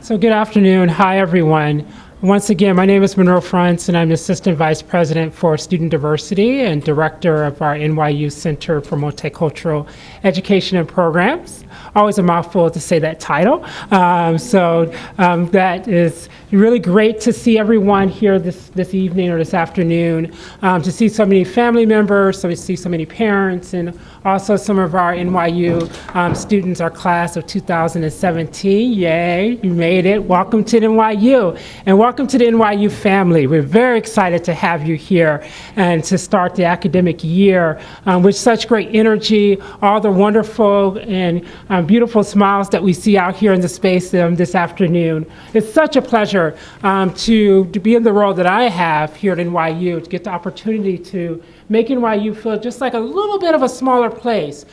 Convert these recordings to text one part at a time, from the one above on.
So good afternoon. Hi, everyone. Once again, my name is Monroe Frantz, and I'm Assistant Vice President for Student Diversity and Director of our NYU Center for Multicultural Education and Programs. Always a mouthful to say that title. That is really great to see everyone here this evening or this afternoon, to see so many family members, to see so many parents, and also some of our NYU students, our class of 2017. Yay, you made it. Welcome to NYU. And welcome to the NYU family. We're very excited to have you here and to start the academic year with such great energy, all the wonderful and beautiful smiles that we see out here in the space this afternoon. It's such a pleasure to be in the role that I have here at NYU, to get the opportunity to make NYU feel just like a little bit of a smaller place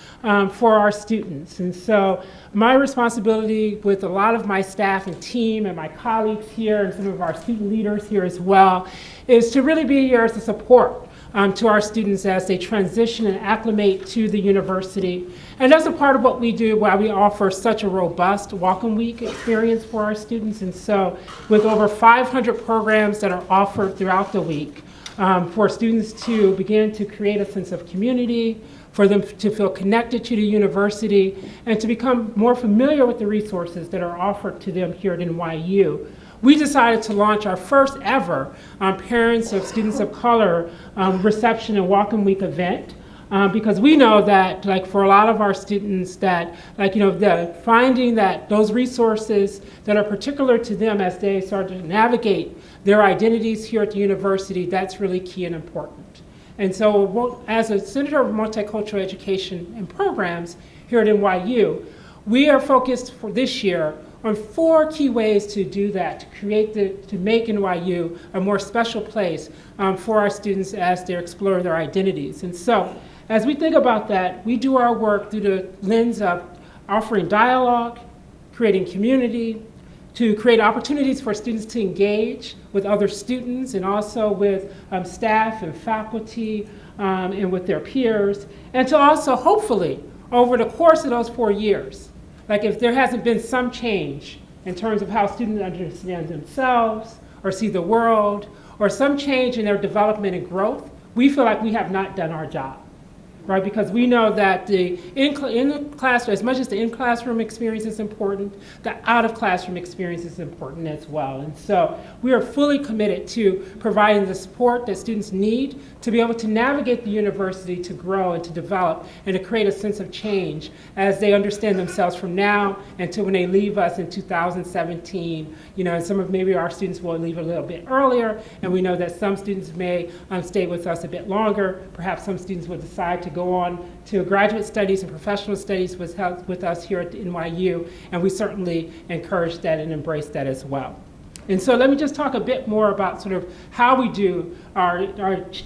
for our students. And so my responsibility with a lot of my staff and team and my colleagues here and some of our student leaders here as well is to really be here as a support to our students as they transition and acclimate to the university. And that's a part of what we do, why we offer such a robust Welcome Week experience for our students. And so with over 500 programs that are offered throughout the week, for students to begin to create a sense of community, for them to feel connected to the university, and to become more familiar with the resources that are offered to them here at NYU. We decided to launch our first ever Parents of Students of Color Reception and Welcome Week event. Because we know that, like, for a lot of our students, that, finding that those resources that are particular to them as they start to navigate their identities here at the university, that's really key and important. And so, as a Center of Multicultural Education and Programs here at NYU, we are focused for this year on 4 key ways to do that, to make NYU a more special place for our students as they explore their identities. And so, as we think about that, we do our work through the lens of offering dialogue, creating community, to create opportunities for students to engage with other students and also with staff and faculty and with their peers, and to also hopefully, over the course of those 4 years, like if there hasn't been some change in terms of how students understand themselves or see the world, or some change in their development and growth, we feel like we have not done our job. Right, because we know that in the classroom, as much as the in-classroom experience is important, the out-of-classroom experience is important as well. And so we are fully committed to providing the support that students need to be able to navigate the university, to grow and to develop and to create a sense of change as they understand themselves from now until when they leave us in 2017. And some of maybe our students will leave a little bit earlier, and we know that some students may stay with us a bit longer. Perhaps some students will decide to go on to graduate studies and professional studies with us here at NYU, and we certainly encourage that and embrace that as well. And so let me just talk a bit more about sort of how we do our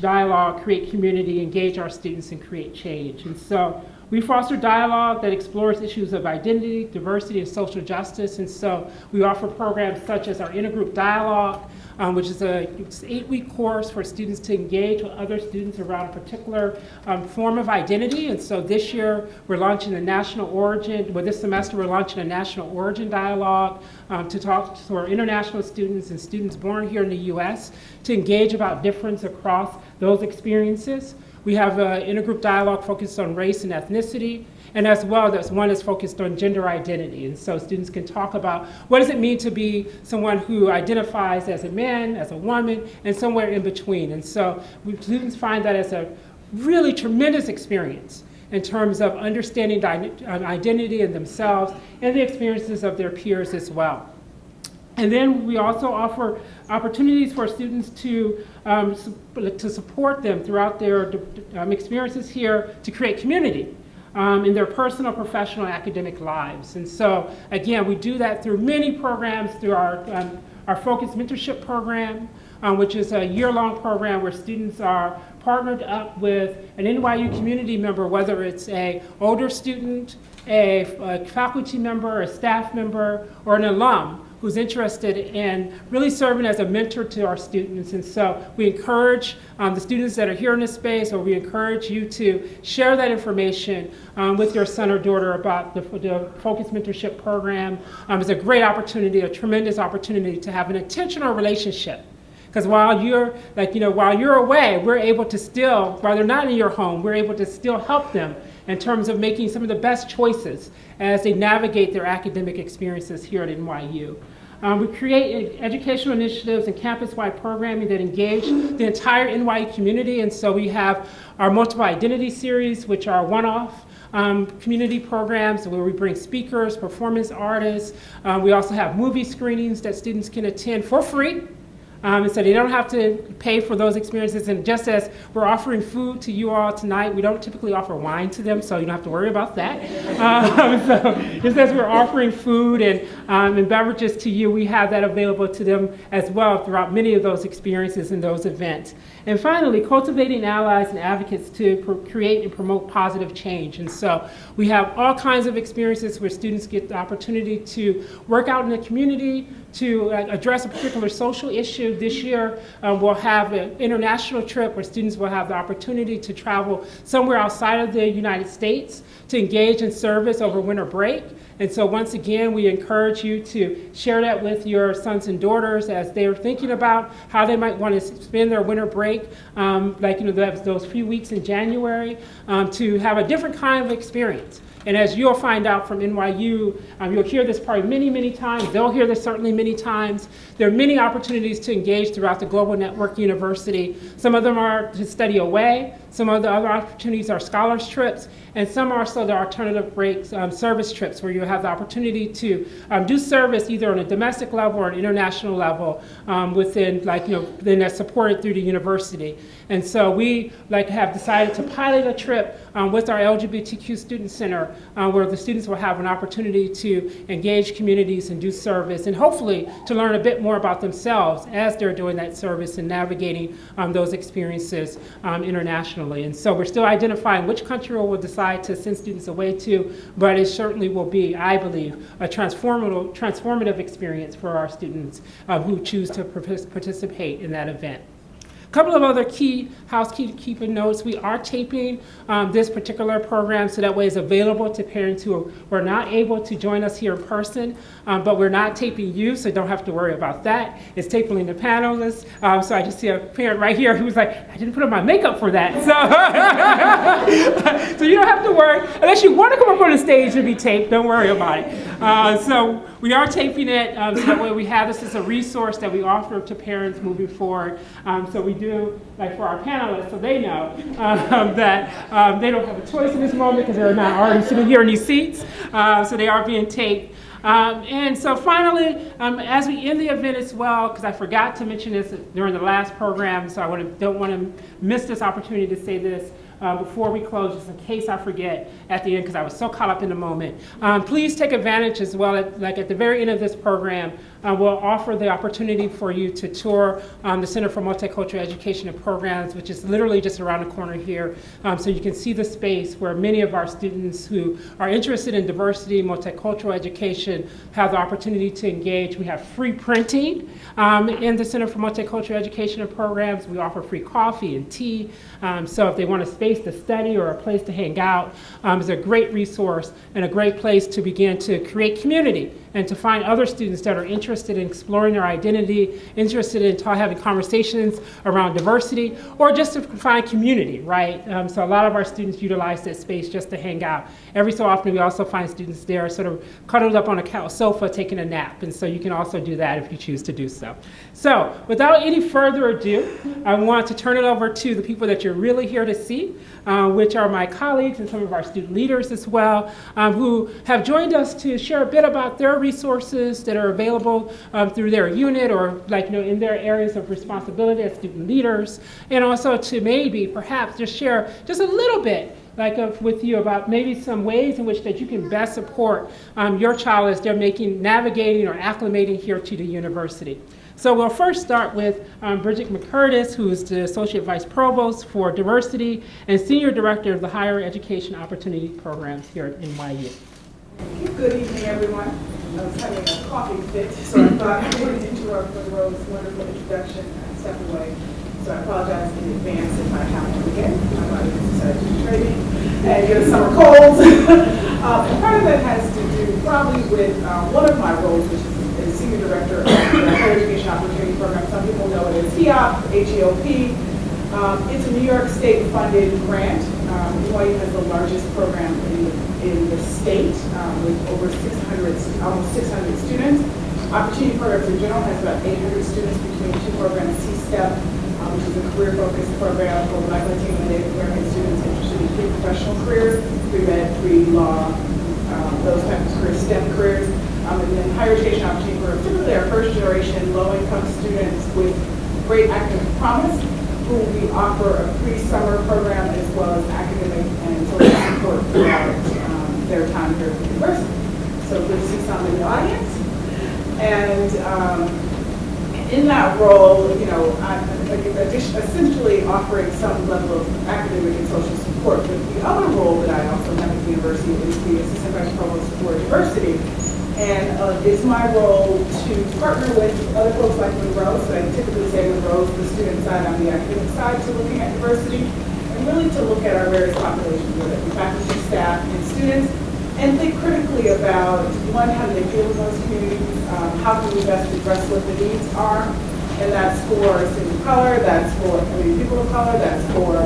dialogue, create community, engage our students, and create change. And so we foster dialogue that explores issues of identity, diversity, and social justice. And so we offer programs such as our intergroup dialogue, which is an 8-week course for students to engage with other students around a particular form of identity. And so this year, we're launching a national origin, this semester we're launching a national origin dialogue to talk to our international students and students born here in the US to engage about difference across those experiences. We have an intergroup dialogue focused on race and ethnicity, and as well, there's one that's focused on gender identity. And so students can talk about what does it mean to be someone who identifies as a man, as a woman, and somewhere in between. And so students find that as a really tremendous experience in terms of understanding identity in themselves and the experiences of their peers as well. And then we also offer opportunities for students to support them throughout their experiences here to create community in their personal, professional, academic lives. And so, again, we do that through many programs, through our Focused Mentorship Program, which is a year-long program where students are partnered up with an NYU community member, whether it's an older student, a faculty member, a staff member, or an alum, who's interested in really serving as a mentor to our students. And so we encourage the students that are here in this space, or we encourage you to share that information with your son or daughter about the Focus Mentorship Program. It's a great opportunity, a tremendous opportunity to have an intentional relationship. Because while you're away, we're able to still, while they're not in your home, we're able to still help them in terms of making some of the best choices as they navigate their academic experiences here at NYU. We create educational initiatives and campus-wide programming that engage the entire NYU community, and so we have our Multiple Identity series, which are one-off community programs where we bring speakers, performance artists. We also have movie screenings that students can attend for free. And so they don't have to pay for those experiences. And just as we're offering food to you all tonight, we don't typically offer wine to them, so you don't have to worry about that. So just as we're offering food and beverages to you, we have that available to them as well throughout many of those experiences and those events. And finally, cultivating allies and advocates to create and promote positive change. And so we have all kinds of experiences where students get the opportunity to work out in the community, to address a particular social issue. This year, we'll have an international trip where students will have the opportunity to travel somewhere outside of the United States to engage in service over winter break. And so once again, we encourage you to share that with your sons and daughters as they're thinking about how they might want to spend their winter break, those few weeks in January, to have a different kind of experience. And as you'll find out from NYU, you'll hear this probably many, many times. They'll hear this certainly many times. There are many opportunities to engage throughout the Global Network University. Some of them are to study away. Some of the other opportunities are scholars trips. And some are also the alternative breaks, service trips, where you have the opportunity to do service either on a domestic level or an international level then that's supported through the university. And so we have decided to pilot a trip with our LGBTQ Student Center where the students will have an opportunity to engage communities and do service, and hopefully to learn a bit more about themselves as they're doing that service and navigating those experiences internationally. And so we're still identifying which country we'll decide to send students away to, but it certainly will be, I believe, a transformative experience for our students who choose to participate in that event. A couple of other key housekeeping notes. We are taping this particular program so that way it's available to parents who were not able to join us here in person, but we're not taping you, so don't have to worry about that. It's taping the panelists. So I just see a parent right here who's like, I didn't put on my makeup for that. So, so you don't have to worry. Unless you want to come up on the stage and be taped, don't worry about it. So we are taping it so that way we have this as a resource that we offer to parents moving forward. So we do, for our panelists, so they know that they don't have a choice in this moment because they're not already sitting here in these seats. So they are being taped. And so finally, as we end the event as well, because I forgot to mention this during the last program, so I don't want to miss this opportunity to say this before we close, just in case I forget at the end, because I was so caught up in the moment. Please take advantage as well, at the very end of this program, we'll offer the opportunity for you to tour the Center for Multicultural Education and Programs, which is literally just around the corner here. So you can see the space where many of our students who are interested in diversity, multicultural education, have the opportunity to engage. We have free printing in the Center for Multicultural Education and Programs. We offer free coffee and tea. So if they want a space to study or a place to hang out, it's a great resource and a great place to begin to create community and to find other students that are interested in exploring their identity, interested in having conversations around diversity, or just to find community, right? So a lot of our students utilize that space just to hang out. Every so often we also find students there sort of cuddled up on a sofa taking a nap, and so you can also do that if you choose to do so. So without any further ado, I want to turn it over to the people that you're really here to see, which are my colleagues and some of our student leaders as well, who have joined us to share a bit about their resources that are available through their unit or in their areas of responsibility as student leaders, and also to maybe perhaps just share just a little bit with you about maybe some ways in which that you can best support your child as they're navigating or acclimating here to the university. So we'll first start with Bridget Micardis, who is the Associate Vice Provost for Diversity and Senior Director of the Higher Education Opportunity Programs here at NYU. Good evening, everyone. I was having a coffee fit, so I thought I wouldn't interrupt Monroe's wonderful introduction and step away. So I apologize in advance if I have to again. My body has decided to do training and get a summer cold. And part of that has to do probably with one of my roles, which is Senior Director of the Higher Education Opportunity Program. Some people know it as HEOP, H-E-O-P. It's a New York State funded grant. NYU has the largest program in the state with over 600, almost 600 students. Opportunity Programs in general has about 800 students between two programs, C-STEP, which is a career-focused program for Black, Latino, and Native American students interested in pre-professional careers, pre-med, pre-law, those types of careers, STEM careers. And then Higher Education Opportunity Programs, typically our first-generation low-income students with great academic promise, who we offer a pre-summer program as well as academic and social support throughout their time here at the university. So good to see some in the audience. And in that role, you know, I'm essentially offering some level of academic and social support. But the other role that I also have at the university is the Assistant Vice Provost for Diversity. And it's my role to partner with other folks like Monroe, so I typically say Monroe's the student side, on the academic side, to looking at diversity, and really to look at our various populations, whether it be faculty, staff, and students, and think critically about, one, how do they feel in those communities, how can we best address what the needs are, and that's for students of color, that's for people of color, that's for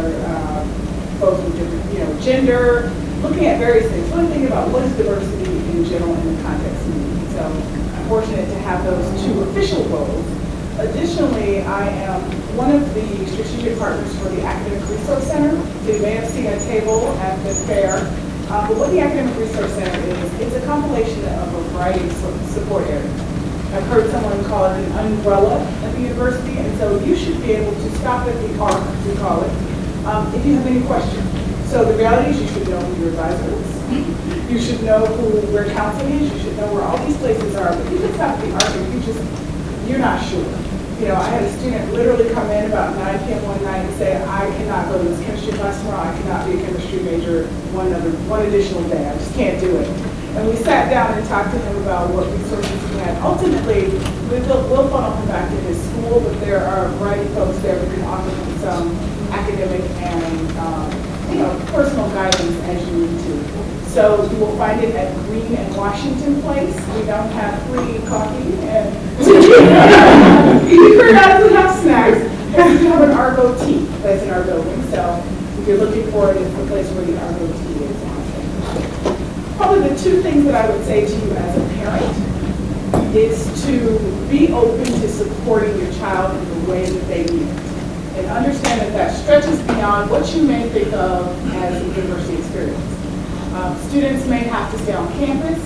folks with different, gender, looking at various things, really thinking about what is diversity in general in the context of need. So I'm fortunate to have those two official roles. Additionally, I am one of the strategic partners for the Academic Resource Center. So you may have seen a table at the fair. But what the Academic Resource Center is, it's a compilation of a variety of support areas. I've heard someone call it an umbrella at the university, and so you should be able to stop at the arc, as we call it, if you have any questions. So the reality is you should know who your advisor is. You should know where counseling is. You should know where all these places are. But you just have to be arguing. You're not sure. I had a student literally come in about 9 p.m. one night and say, I cannot go to this chemistry class tomorrow. I cannot be a chemistry major one additional day. I just can't do it. And we sat down and talked to him about what resources he had. Ultimately, we'll funnel him back to his school, but there are a variety of folks there who can offer him some academic and personal guidance as you need to. So you will find it at Green and Washington Place. We don't have free coffee and you periodically have snacks. And we have an Argo tea that's in our building. So if you're looking for it, it's the place where the Argo tea is. Probably the two things that I would say to you as a parent is to be open to supporting your child in the way that they need it. And understand that stretches beyond what you may think of as a university experience. Students may have to stay on campus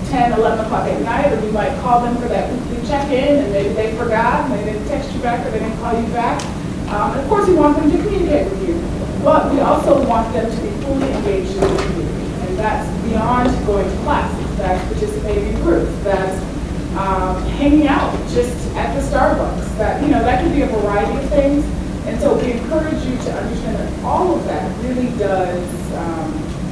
10, 11 o'clock at night, or you might call them for that weekly check-in, and maybe they forgot, and they didn't text you back, or they didn't call you back. And of course, we want them to communicate with you, but we also want them to be fully engaged in the community. And that's beyond going to classes, that's participating in groups, that's hanging out just at the Starbucks. That can be a variety of things. And so we encourage you to understand that all of that really does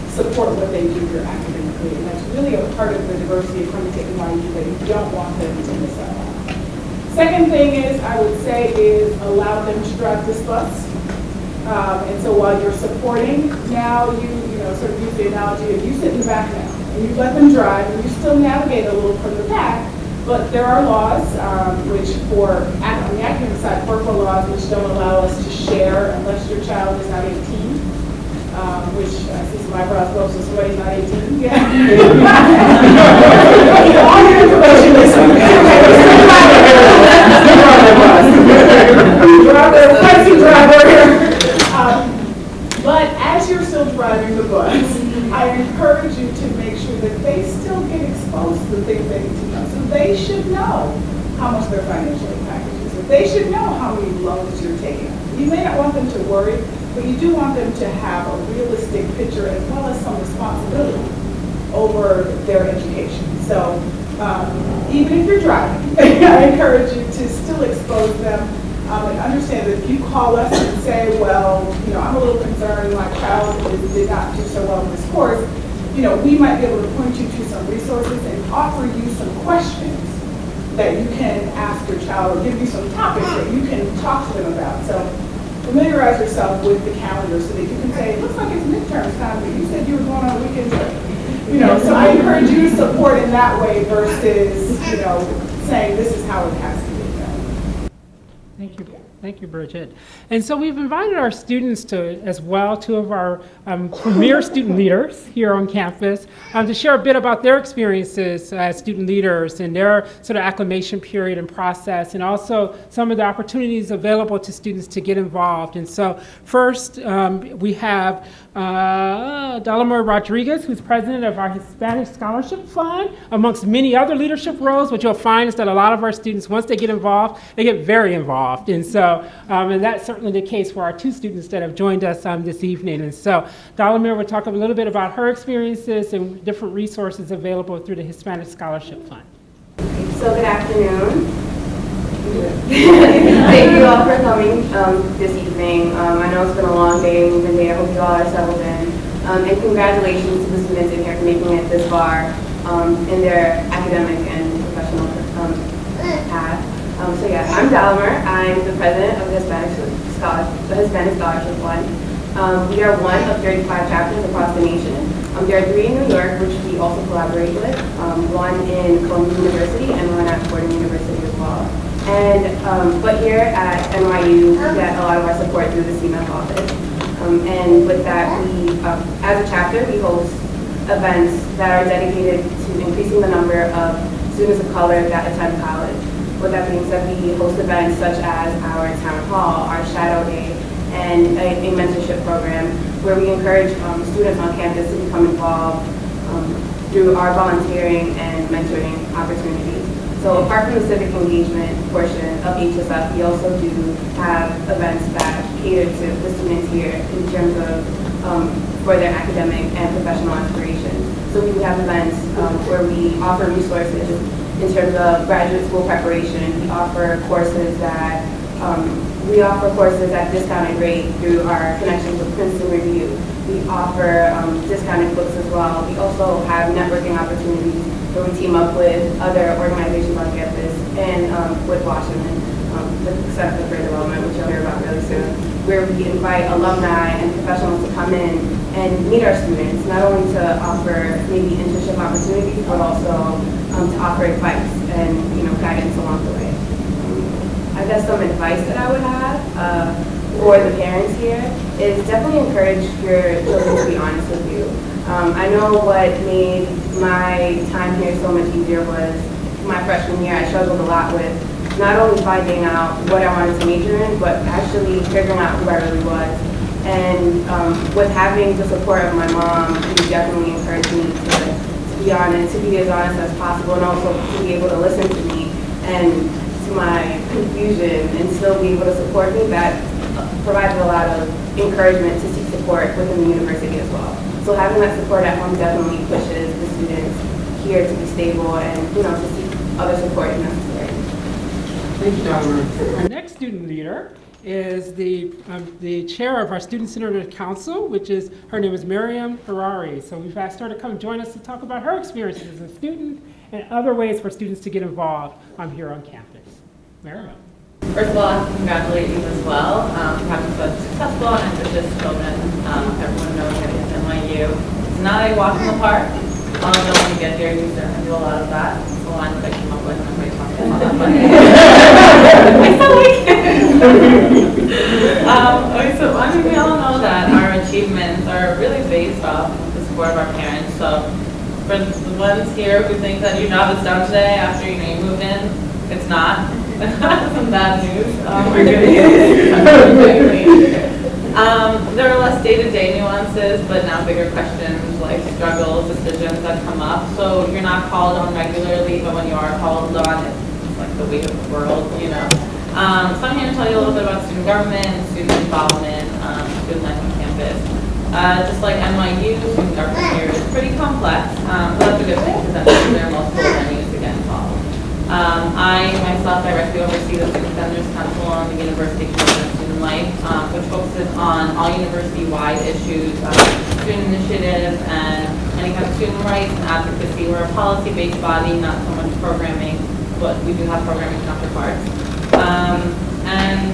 support what they do here academically. And that's really a part of the diversity of coming to NYU that you don't want them to miss out on. Second thing is, I would say, is allow them to drive this bus. And so while you're supporting, now you sort of use the analogy of you sit in the back now, and you let them drive, and you still navigate a little from the back. But there are laws, which on the academic side, FERPA laws, which don't allow us to share unless your child is not 18, which I see some eyebrows go, so somebody's not 18. Yeah. All your information is driver here. But as you're still driving the bus, I encourage you to make sure that they still get exposed to the things they need to know. So they should know how much their financial impact is. So they should know how many loans you're taking. You may not want them to worry, but you do want them to have a realistic picture as well as some responsibility over their education. So even if you're driving, I encourage you to still expose them and understand that if you call us and say, well, I'm a little concerned, my child did not do so well in this course, we might be able to point you to some resources and offer you some questions that you can ask your child or give you some topics that you can talk to them about. So familiarize yourself with the calendar so that you can say, it looks like it's midterms time, but you said you were going on a weekend trip. So I encourage you to support in that way versus, saying this is how it has to be done. Thank you. Thank you, Bridget. And so we've invited our students to, as well, two of our premier student leaders here on campus, to share a bit about their experiences as student leaders and their sort of acclimation period and process, and also some of the opportunities available to students to get involved. And so first, we have Dalamar Rodriguez, who's president of our Hispanic Scholarship Fund, amongst many other leadership roles. What you'll find is that a lot of our students, once they get involved, they get very involved. And so, and that's certainly the case for our two students that have joined us this evening. And so Dalamar will talk a little bit about her experiences and different resources available through the Hispanic Scholarship Fund. So good afternoon. Thank you all for coming this evening. I know it's been a long day, moving day. I hope you all are settled in. And congratulations to the students in here for making it this far in their academic and professional path. So yeah, I'm Dalamar. I'm the president of the Hispanic Scholarship Fund. We are one of 35 chapters across the nation. There are 3 in New York, which we also collaborate with, one in Columbia University and one at Fordham University as well. And but here at NYU, we get a lot of our support through the CMEF office. And with that, we, as a chapter, we host events that are dedicated to increasing the number of students of color that attend college. With that being said, we host events such as our town hall, our shadow day, and a mentorship program where we encourage students on campus to become involved through our volunteering and mentoring opportunities. So apart from the civic engagement portion of HSF, we also do have events that cater to the students here in terms of for their academic and professional aspirations. So we have events where we offer resources in terms of graduate school preparation. We offer courses at discounted rate through our connections with Princeton Review. We offer discounted books as well. We also have networking opportunities where we team up with other organizations on campus and with Washington, the Center for Career Development, which you'll hear about really soon, where we invite alumni and professionals to come in and meet our students, not only to offer maybe internship opportunities, but also to offer advice and guidance along the way. I guess some advice that I would have for the parents here is definitely encourage your children to be honest with you. I know what made my time here so much easier was my freshman year. I struggled a lot with not only finding out what I wanted to major in, but actually figuring out who I really was. And with having the support of my mom, who definitely encouraged me to be honest, to be as honest as possible, and also to be able to listen to me and to my confusion and still be able to support me, that provided a lot of encouragement to seek support within the university as well. So having that support at home definitely pushes the students here to be stable and to seek other support if necessary. Thank you, Dr. Our next student leader is the chair of our Student-Centered Council, her name is Miriam Harari. So we've asked her to come join us to talk about her experiences as a student and other ways for students to get involved here on campus. Miriam. First of all, I have to congratulate you as well for having such successful and ambitious children. Everyone knows that it's NYU. It's not a walk in the park. Although when you get there, you certainly do a lot of that. It's the line that I came up with, and I'm going to talk about that. I sound like okay, so I mean, we all know that our achievements are really based off the support of our parents. So for the ones here who think that your job is done today after you moved in, it's not. Some bad news. There are less day-to-day nuances, but now bigger questions like struggles, decisions that come up. So you're not called on regularly, but when you are called on, it's like the weight of the world, So I'm here to tell you a little bit about student government, student involvement, student life on campus. Just like NYU, student government here is pretty complex, but that's a good thing because that means there are multiple venues to get involved. I myself directly oversee the Student Centers Council on the University Commission of Student Student Life, which focuses on all university-wide issues, student initiatives, and any kind of student rights and advocacy. We're a policy-based body, not so much programming, but we do have programming counterparts. And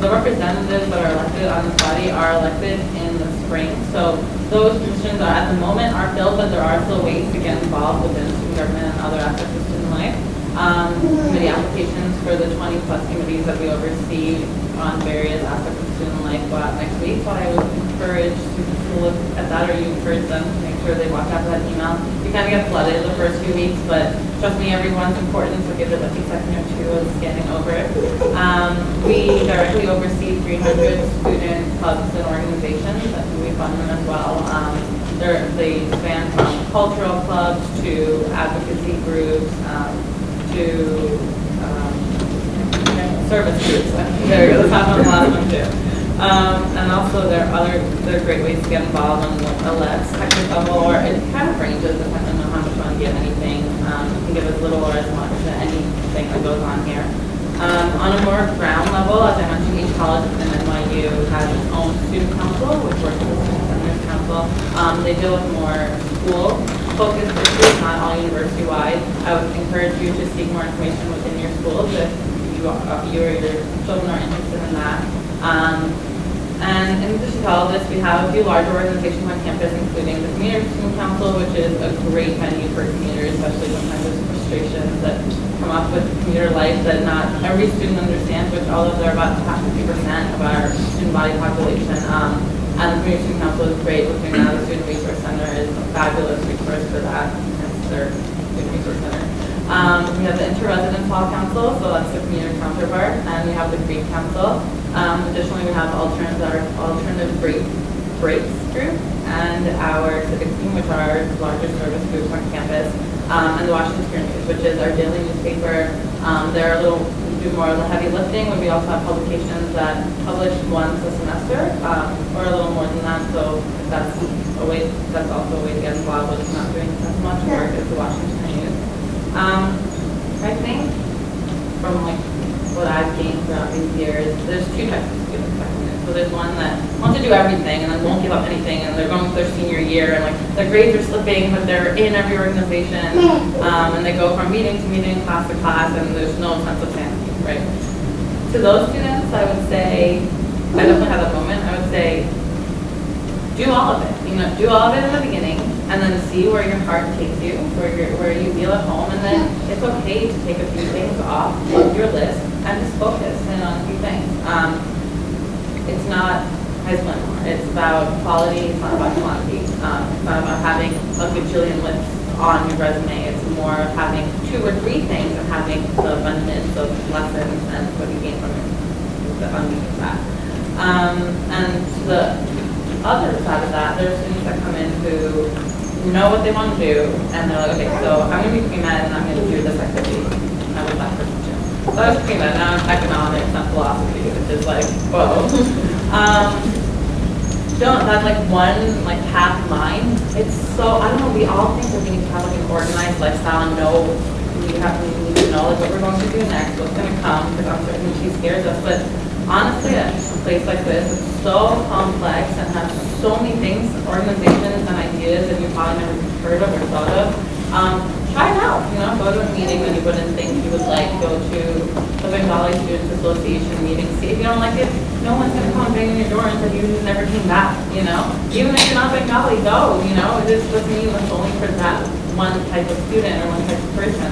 the representatives that are elected on this body are elected in the spring. So those positions are at the moment are filled, but there are still ways to get involved within student government and other aspects of student life. Committee applications for the 20+ committees that we oversee on various aspects of student life go out next week. So I would encourage students to look at that, or you encourage them to make sure they watch out for that email. You kind of get flooded the first few weeks, but trust me, everyone's important, so give it a second or two of scanning over it. We directly oversee 300 student clubs and organizations, and we fund them as well. They span from cultural clubs to advocacy groups, to service groups. There you go, that's on the last one too. And also there are great ways to get involved on a less technical level, or it kind of ranges depending on how much you want to give anything. You can give as little or as much to anything that goes on here. On a more ground level, as I mentioned, each college within NYU has its own student council, which works with the Student Senators Council. They deal with more school-focused issues, not all university-wide. I would encourage you to seek more information within your schools if you or your children are interested in that. And in addition to all of this, we have a few larger organizations on campus, including the Community Student Council, which is a great venue for commuters, especially sometimes there's frustrations that come up with commuter life that not every student understands, which although they're about 50% of our student body population. And the Community Student Council is great. Looking at the Student Resource Center is a fabulous resource for that. It's their Student Resource Center. We have the Inter-Residence Hall Council, so that's the community counterpart, and we have the Greek Council. Additionally, we have alternative breaks group and our civic team, which are our largest service groups on campus, and the Washington Square News, which is our daily newspaper. They're a little do more of the heavy lifting, when we also have publications that publish once a semester, or a little more than that. So that's also a way to get involved with not doing as much work as the Washington News. I think from like what I've gained throughout these years, there's two types of students. So there's one that wants to do everything and then won't give up anything, and they're going through their senior year and like their grades are slipping, but they're in every organization, and they go from meeting to meeting, class to class, and there's no sense of sanity, right? To those students, I would say, I definitely had that moment, I would say, do all of it. Do all of it in the beginning, and then see where your heart takes you, where you feel at home, and then it's okay to take a few things off of your list and just focus in on a few things. It's not high school anymore. It's about quality, it's not about quantity. It's not about having a gajillion lists on your resume. It's more of having 2 or 3 things and having the abundance of lessons and what you gain from it underneath that. And to the other side of that, there's students that come in who know what they want to do, and they're like, okay, so I'm going to be pre-med and I'm going to do this activity. I was that person too. So I was pre-med, now I'm economics and philosophy, which is like, whoa. That like one like path line, it's so, I don't know, we all think that we need to have like an organized lifestyle and know we need to know like what we're going to do next, what's going to come, because uncertainty scares us. But honestly, a place like this is so complex and has so many things, organizations and ideas that you probably never heard of or thought of. Try it out, go to a meeting that you wouldn't think you would like, go to the Bengali Students Association meeting, see if you don't like it, no one's going to come bang on your door and say you just never came back, Even if you're not Bengali, go, it just doesn't mean it's only for that one type of student or one type of person.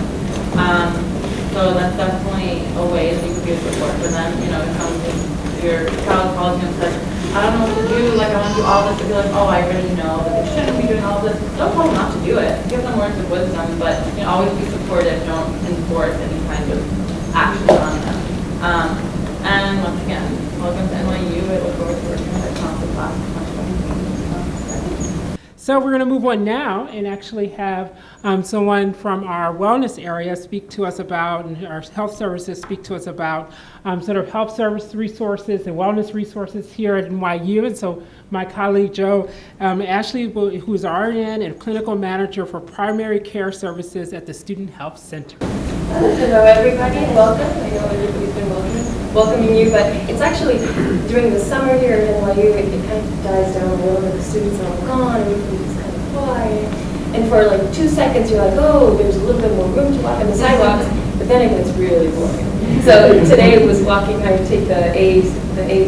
So that's definitely a way that you could be a support for them. If your child calls you and says, I don't know what to do, like I want to do all this, to be like, oh, I already know that they shouldn't be doing all this. Don't tell them not to do it. Give them words of wisdom, but always be supportive. Don't enforce any kind of action on them. And once again, welcome to NYU. I look forward to working with that council class. So we're going to move on now and actually have someone from our wellness area speak to us about, and our health services speak to us about sort of health service resources and wellness resources here at NYU. And so my colleague Joe Ashley, who's RN and clinical manager for primary care services at the Student Health Center. Hello everybody, welcome. I know everybody's been welcoming you, but it's actually during the summer here at NYU, it kind of dies down a little bit. The students are all gone, everybody's kind of quiet. And for like 2 seconds, you're like, oh, there's a little bit more room to walk on the sidewalks, but then it gets really boring. So today it was walking, I take the A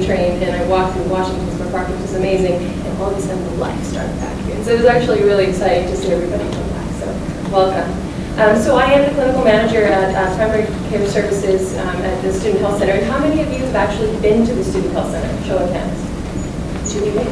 train, and I walked through Washington Square Park, which is amazing, and all of a sudden the life started back again. So it was actually really exciting to see everybody come back, so welcome. So I am the clinical manager at Primary Care Services at the Student Health Center. And how many of you have actually been to the Student Health Center? Show of hands. 2 people? All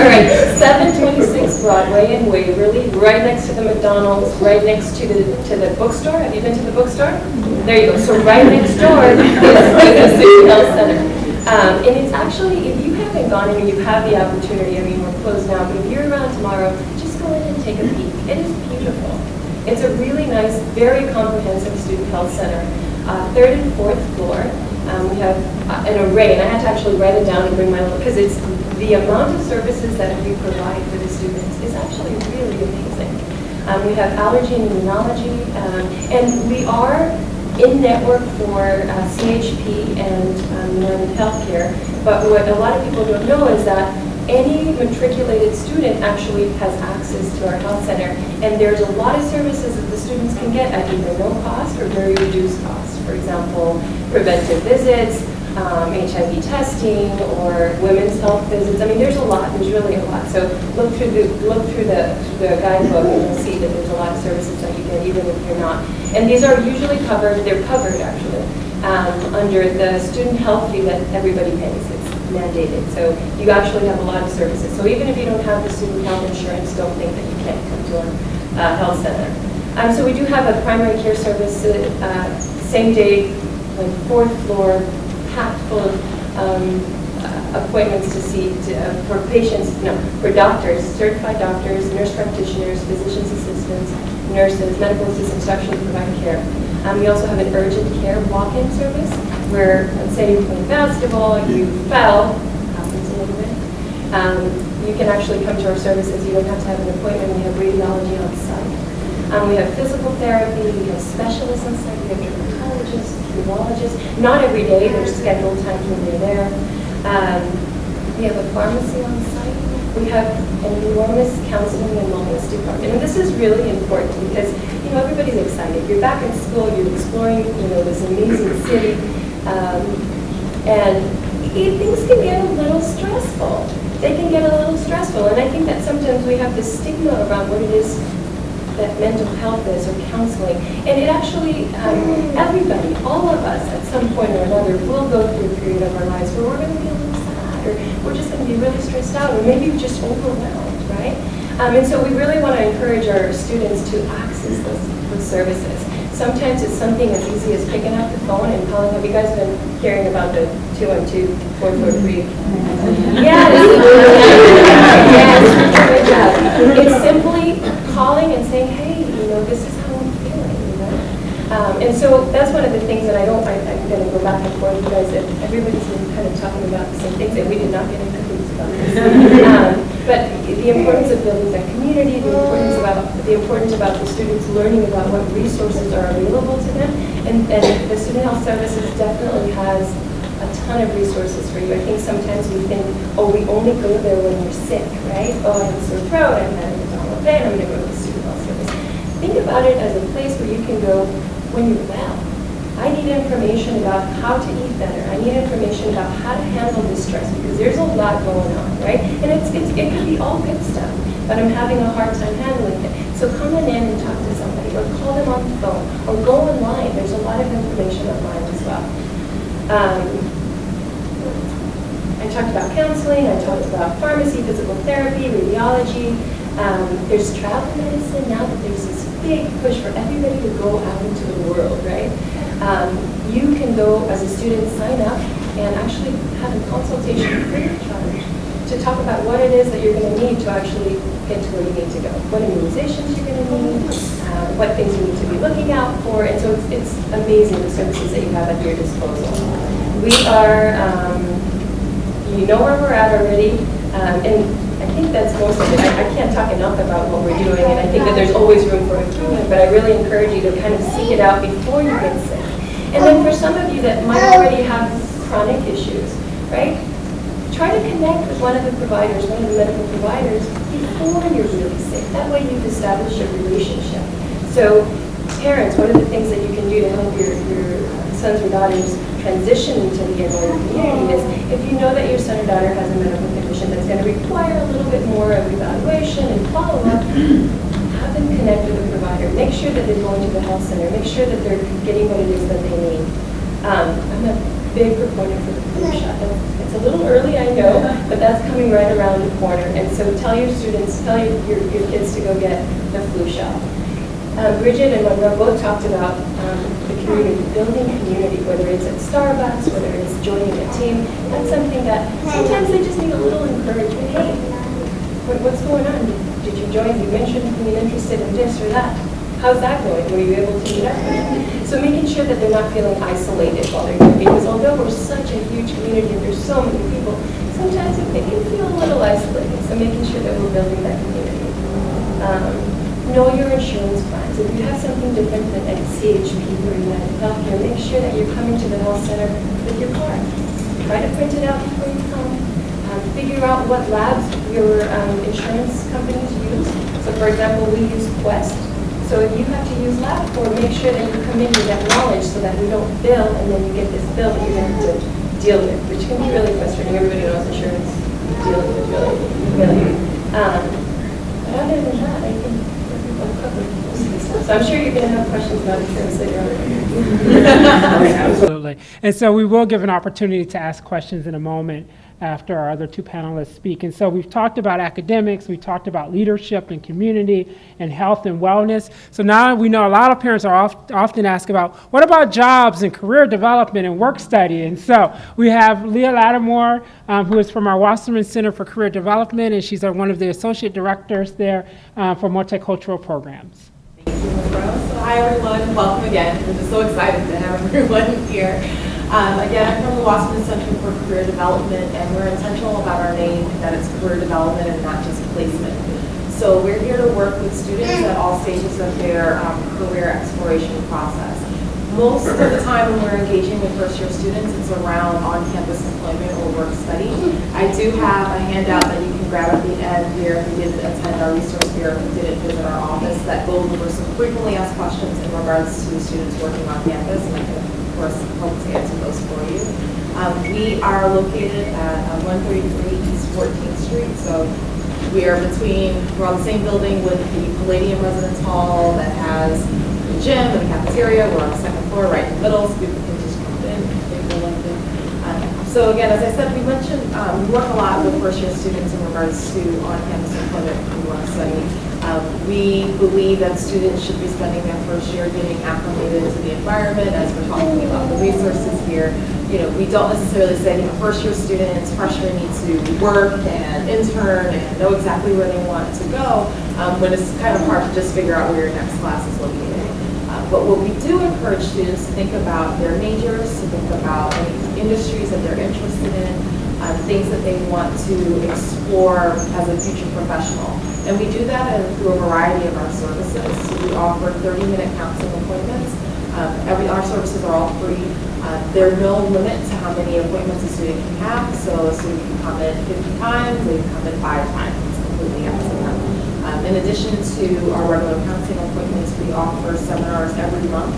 right, 726 Broadway in Waverly, right next to the McDonald's, right next to the bookstore. Have you been to the bookstore? There you go. So right next door is the Student Health Center. And it's actually, if you haven't gone in and you have the opportunity, I mean, we're closed now, but if you're around tomorrow, just go in and take a peek. It is beautiful. It's a really nice, very comprehensive student health center. 3rd and 4th floor, we have an array, and I had to actually write it down and bring my little, because it's the amount of services that we provide for the students is actually really amazing. We have allergy and immunology, and we are in network for CHP and United Healthcare, but what a lot of people don't know is that any matriculated student actually has access to our health center, and there's a lot of services that the students can get at either no cost or very reduced cost. For example, preventive visits, HIV testing, or women's health visits. I mean, there's a lot. There's really a lot. So look through the guidebook, and you'll see that there's a lot of services that you get even if you're not. And these are usually covered. They're covered actually under the student health fee that everybody pays. It's mandated. So you actually have a lot of services. So even if you don't have the student health insurance, don't think that you can't come to our health center. So we do have a primary care service, same day, like 4th floor, packed full of appointments to see for patients, for doctors, certified doctors, nurse practitioners, physician's assistants, nurses, medical assistants to actually provide care. We also have an urgent care walk-in service where, let's say you're playing basketball, you fell, happens a little bit, you can actually come to our services. You don't have to have an appointment. We have radiology on site. We have physical therapy, we have specialists on site, we have dermatologists, urologists. Not every day, there's scheduled times when they're there. We have a pharmacy on site. We have an enormous counseling and wellness department. And this is really important because, everybody's excited. You're back in school, you're exploring, this amazing city. And things can get a little stressful. They can get a little stressful. And I think that sometimes we have this stigma around what it is that mental health is or counseling. And it actually, everybody, all of us at some point or another will go through a period of our lives where we're going to be a little sad, or we're just going to be really stressed out, or maybe just overwhelmed, right? And so we really want to encourage our students to access those services. Sometimes it's something as easy as picking up the phone and calling. Have you guys been hearing about the 212-443? Yes. Yes. It's simply calling and saying, hey, this is how I'm feeling, And so that's one of the things that I'm going to go back and forth with you guys, that everybody's been kind of talking about the same things, and we did not get into cahoots about this. But the importance of building that community, the importance about the students learning about what resources are available to them, and the Student Health Services definitely has a ton of resources for you. I think sometimes we think, we only go there when we're sick, right? I have a sore throat, I'm having abdominal pain, I'm going to go to the Student Health Service. Think about it as a place where you can go when you're well. I need information about how to eat better. I need information about how to handle this stress, because there's a lot going on, right? And it can be all good stuff, but I'm having a hard time handling it. So come on in and talk to somebody, or call them on the phone, or go online. There's a lot of information online as well. I talked about counseling, I talked about pharmacy, physical therapy, radiology. There's travel medicine now that there's this big push for everybody to go out into the world, right? You can go as a student, sign up, and actually have a consultation free of charge to talk about what it is that you're going to need to actually get to where you need to go. What immunizations you're going to need, what things you need to be looking out for. And so it's amazing the services that you have at your disposal. We are, you know where we're at already, and I think that's most of it. I can't talk enough about what we're doing, and I think that there's always room for improvement, but I really encourage you to kind of seek it out before you get sick. And then for some of you that might already have chronic issues, right? Try to connect with one of the providers, one of the medical providers, before you're really sick. That way you've established a relationship. So parents, what are the things that you can do to help your sons or daughters transition into the NYU community is if you know that your son or daughter has a medical condition that's going to require a little bit more of evaluation and follow-up, have them connect with a provider. Make sure that they're going to the health center. Make sure that they're getting what it is that they need. I'm a big proponent for the flu shot. It's a little early, I know, but that's coming right around the corner. And so tell your students, tell your kids to go get the flu shot. Bridget and Monroe both talked about the community, building community, whether it's at Starbucks, whether it's joining a team. That's something that sometimes they just need a little encouragement. Hey, what's going on? Did you join? You mentioned being interested in this or that. How's that going? Were you able to meet up with them? So making sure that they're not feeling isolated while they're here, because although we're such a huge community and there's so many people, sometimes it can feel a little isolated. So making sure that we're building that community. Know your insurance plans. If you have something different than CHP or United Healthcare, make sure that you're coming to the health center with your card. Try to print it out before you come. Figure out what labs your insurance companies use. So for example, we use Quest. So if you have to use LabCorp, make sure that you come in with that knowledge so that we don't bill and then you get this bill that you're going to have to deal with, which can be really frustrating. Everybody knows insurance dealing with really. But other than that, I think we've covered most of the stuff. So I'm sure you're going to have questions about insurance later on. Absolutely. And so we will give an opportunity to ask questions in a moment after our other two panelists speak. And so we've talked about academics, we've talked about leadership and community and health and wellness. So now we know a lot of parents are often asked about, what about jobs and career development and work study? And so we have Leah Lattimore, who is from our Wasserman Center for Career Development, and she's one of the associate directors there for multicultural programs. Thank you, Monroe. So hi everyone, welcome again. We're just so excited to have everyone here. Again, I'm from the Wasserman Center for Career Development, and we're intentional about our name, that it's career development and not just placement. So we're here to work with students at all stages of their career exploration process. Most of the time when we're engaging with first-year students, it's around on-campus employment or work study. I do have a handout that you can grab at the end here if you didn't attend our resource fair, if you didn't visit our office, that goes over some frequently asked questions in regards to the students working on campus, and I can of course hope to answer those for you. We are located at 133 East 14th Street, so we're on the same building with the Palladium Residence Hall that has the gym and the cafeteria. We're on the second floor, right in the middle, so people can just come in if they feel like it. So again, as I said, we mentioned we work a lot with first-year students in regards to on-campus employment and work study. We believe that students should be spending their first year getting acclimated to the environment. As we're talking about the resources here, we don't necessarily say, first-year students, freshmen need to work and intern and know exactly where they want to go, when it's kind of hard to just figure out where your next class is located. But what we do encourage students to think about their majors, to think about any industries that they're interested in, things that they want to explore as a future professional. And we do that through a variety of our services. So we offer 30-minute counseling appointments. Our services are all free. There's no limit to how many appointments a student can have. So a student can come in 50 times, they can come in 5 times. It's completely up to them. In addition to our regular counseling appointments, we offer seminars every month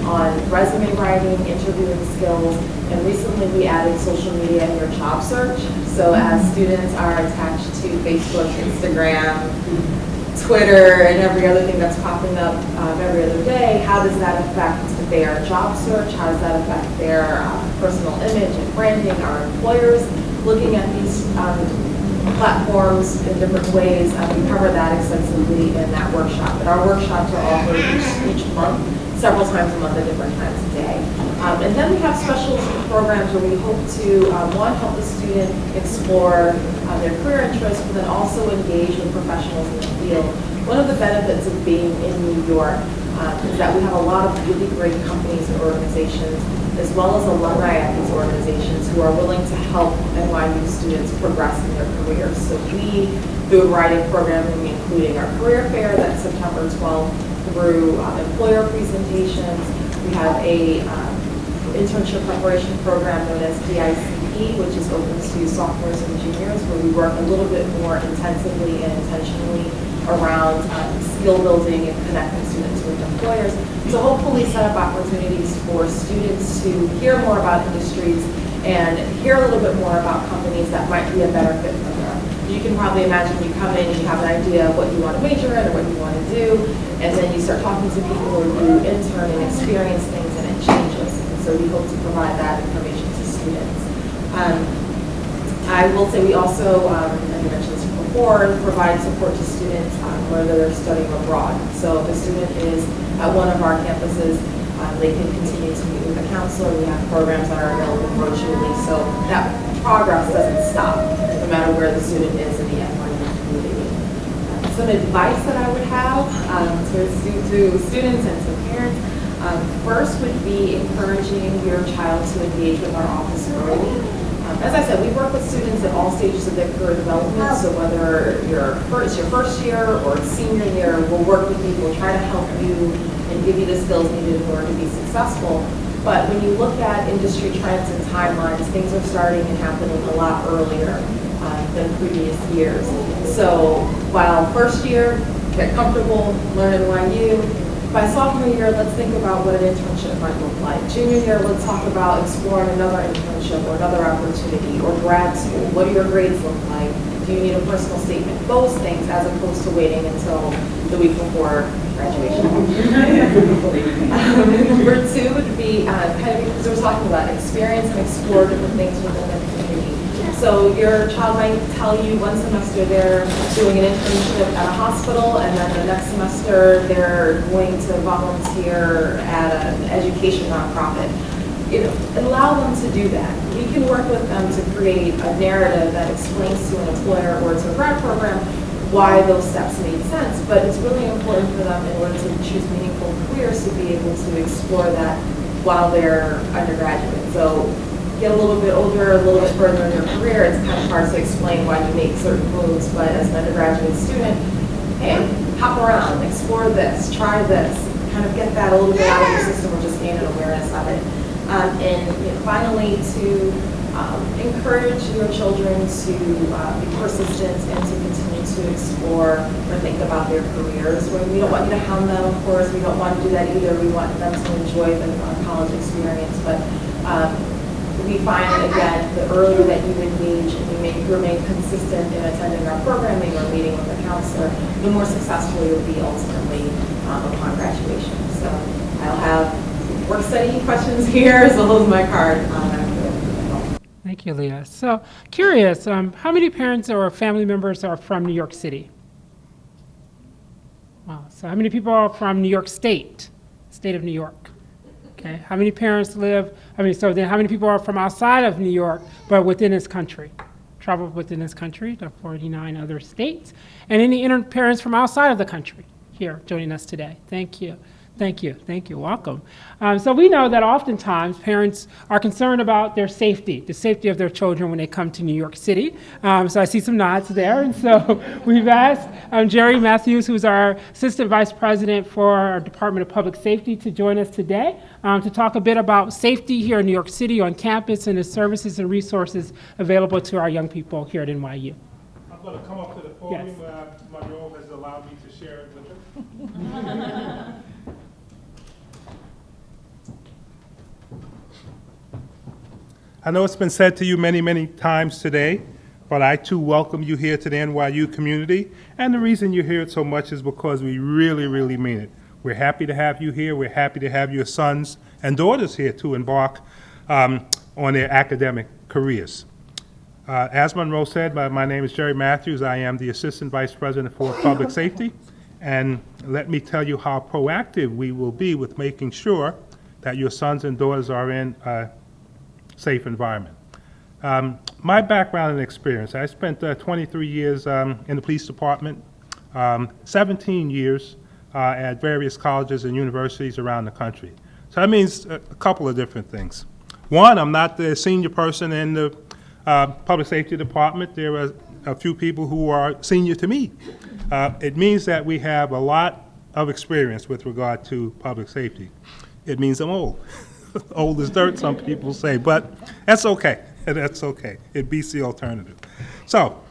on resume writing, interviewing skills, and recently we added social media in your job search. So as students are attached to Facebook, Instagram, Twitter, and every other thing that's popping up every other day, how does that affect their job search? How does that affect their personal image and branding? Our employers looking at these platforms in different ways. We cover that extensively in that workshop. But our workshops are offered each month. several times a month at different times a day. And then we have special programs where we hope to, one, help the student explore their career interests, but then also engage with professionals in the field. One of the benefits of being in New York is that we have a lot of really great companies and organizations, as well as alumni at these organizations who are willing to help NYU students progress in their careers. So we do a variety of programming, including our career fair that's September 12th, through employer presentations. We have a internship preparation program known as DICP, which is open to sophomores and juniors, where we work a little bit more intensively and intentionally around skill building and connecting students with employers. So hopefully set up opportunities for students to hear more about industries and hear a little bit more about companies that might be a better fit for them. You can probably imagine you come in and you have an idea of what you want to major in or what you want to do, and then you start talking to people who intern and experience things, and it changes. And so we hope to provide that information to students. I will say we also, as I mentioned this before, provide support to students whether they're studying abroad. So if a student is at one of our campuses, they can continue to meet with a counselor. We have programs that are available virtually, so that progress doesn't stop no matter where the student is in the NYU community. Some advice that I would have to students and to parents, first would be encouraging your child to engage with our office early. As I said, we work with students at all stages of their career development, so whether it's your first year or senior year, we'll work with you, we'll try to help you and give you the skills needed in order to be successful. But when you look at industry trends and timelines, things are starting and happening a lot earlier than previous years. So while first year, get comfortable, learn NYU. By sophomore year, let's think about what an internship might look like. Junior year, let's talk about exploring another internship or another opportunity, or grad school. What do your grades look like? Do you need a personal statement? Those things, as opposed to waiting until the week before graduation. Number two would be because we're talking about experience and explore different things within the community. So your child might tell you one semester they're doing an internship at a hospital, and then the next semester they're going to volunteer at an education nonprofit. Allow them to do that. We can work with them to create a narrative that explains to an employer or to a grad program why those steps made sense, but it's really important for them in order to choose meaningful careers to be able to explore that while they're undergraduate. So get a little bit older, a little bit further in your career, it's kind of hard to explain why you make certain moves, but as an undergraduate student, hey, hop around, explore this, try this, kind of get that a little bit out of your system or just gain an awareness of it. And finally, to encourage your children to be persistent and to continue to explore or think about their careers. We don't want you to hound them, of course. We don't want to do that either. We want them to enjoy the college experience. But we find, again, the earlier that you engage and you remain consistent in attending our programming or meeting with a counselor, the more successful you'll be ultimately upon graduation. So I'll have work study questions here as well as my card. Thank you, Leah. So curious, how many parents or family members are from New York City? Wow. So how many people are from New York State of New York? Okay. How many parents live, so then how many people are from outside of New York, but within this country? Travel within this country, the 49 other states. And any parents from outside of the country here joining us today? Thank you. Thank you. Thank you. Welcome. So we know that oftentimes parents are concerned about their safety, the safety of their children when they come to New York City. So I see some nods there. And so we've asked Jerry Matthews, who's our Assistant Vice President for our Department of Public Safety, to join us today to talk a bit about safety here in New York City on campus and the services and resources available to our young people here at NYU. I'm going to come up to the podium. Yes. My role has allowed me to share it with her. I know it's been said to you many, many times today, but I too welcome you here to the NYU community. And the reason you're here so much is because we really, really mean it. We're happy to have you here. We're happy to have your sons and daughters here to embark on their academic careers. As Monroe said, my name is Jerry Matthews. I am the Assistant Vice President for Public Safety. And let me tell you how proactive we will be with making sure that your sons and daughters are in a safe environment. My background and experience, I spent 23 years in the police department, 17 years at various colleges and universities around the country. So that means a couple of different things. One, I'm not the senior person in the public safety department. There are a few people who are senior to me. It means that we have a lot of experience with regard to public safety. It means I'm old. Old as dirt, some people say, but that's okay. That's okay. It beats the alternative. So